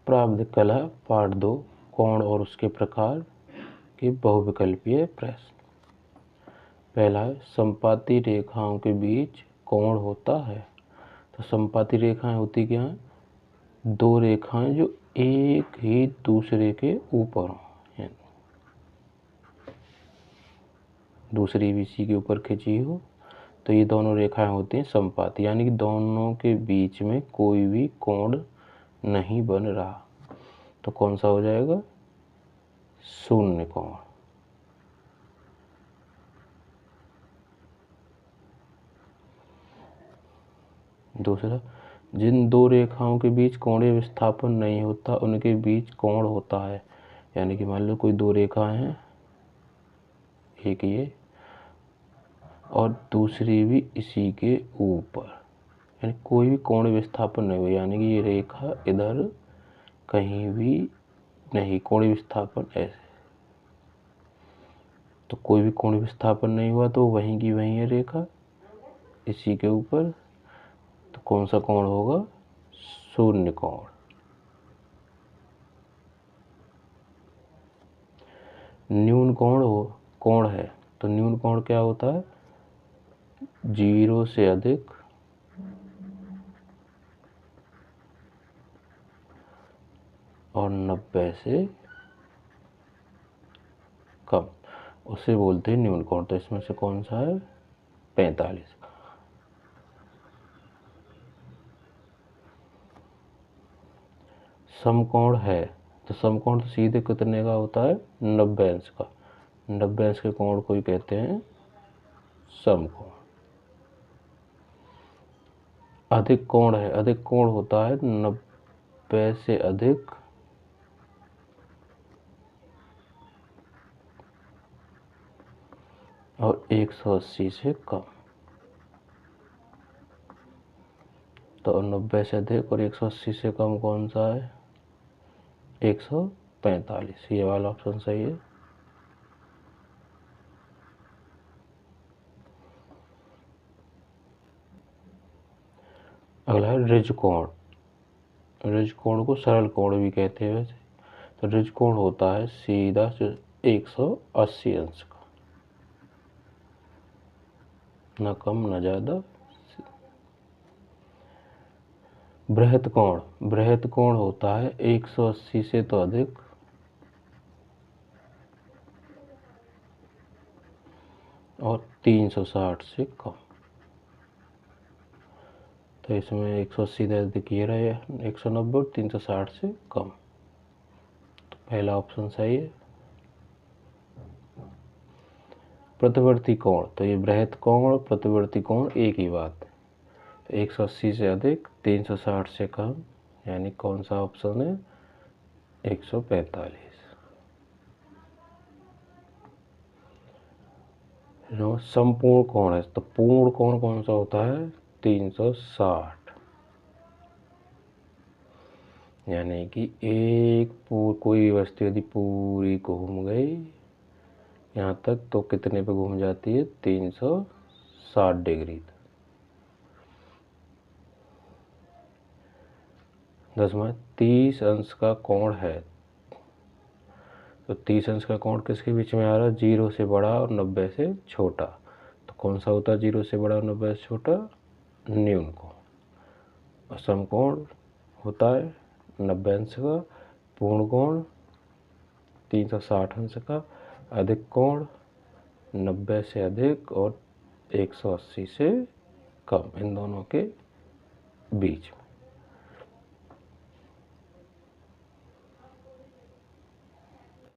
प्रावधिक कला पार्ट 2 कोण और उसके प्रकार के बहुविकल्पीय प्रश्न। पहला है समपाती रेखाओं के बीच कोण होता है। तो समपाती रेखाएं होती क्या हैं? दो रेखाएं जो एक ही दूसरे के ऊपर हो, दूसरी भी इसी के ऊपर खिंची हो, तो ये दोनों रेखाएं होती हैं समपाती, यानी कि दोनों के बीच में कोई भी कोण नहीं बन रहा। तो कौन सा हो जाएगा? शून्य कोण। दूसरा, जिन दो रेखाओं के बीच कोणीय विस्थापन नहीं होता उनके बीच कोण होता है। यानी कि मान लो कोई दो रेखाएं हैं, एक ये और दूसरी भी इसी के ऊपर, यानी कोई भी कोणीय विस्थापन नहीं हुआ, यानी कि ये रेखा इधर कहीं भी नहीं, कोणीय विस्थापन ऐसे, तो कोई भी कोणीय विस्थापन नहीं हुआ तो वहीं की वहीं है रेखा इसी के ऊपर, तो कौन सा कोण होगा? शून्य कोण। न्यून कोण है, तो न्यून कोण क्या होता है? 0 से अधिक और 90 से कम, उसे बोलते हैं न्यून कोण। तो इसमें से कौन सा है? 45। समकोण है, तो समकोण तो सीधे कितने का होता है? 90 अंश का। 90 अंश के कोण को ही कहते हैं समकोण। अधिक कोण है, अधिक कोण होता है 90 से अधिक और 180 से कम। तो 90 से अधिक और 180 से कम कौन सा है? 145। ये वाला ऑप्शन सही है। अगला है ऋज कोण। ऋज कोण को सरल कोण भी कहते हैं वैसे। तो ऋज कोण होता है सीधा 180 अंश का, न कम न ज्यादा। बृहत कोण होता है 180 से तो अधिक और 360 से कम। तो इसमें 180 से अधिक ये रहे 190 और 360 से कम, तो पहला ऑप्शन सही है। प्रतिवर्ती कोण, तो ये बृहत कोण और प्रतिवर्ती कोण एक ही बात है। तो 180 से अधिक 360 से कम, यानी कौन सा ऑप्शन है? 145। संपूर्ण कोण है, तो पूर्ण कोण कौन सा होता है? 360। यानी कि कोई भी वस्तु यदि पूरी घूम गई यहाँ तक तो कितने पे घूम जाती है? 360 डिग्री। 10वां 30 अंश का कोण है, तो 30 अंश का कोण किसके बीच में आ रहा है? 0 से बड़ा और 90 से छोटा। तो कौन सा होता है 0 से बड़ा और 90 से छोटा? न्यून कोण। और समकोण होता है 90 अंश का, पूर्ण कोण 360 अंश का, अधिक कोण 90 से अधिक और 180 से कम, इन दोनों के बीच में।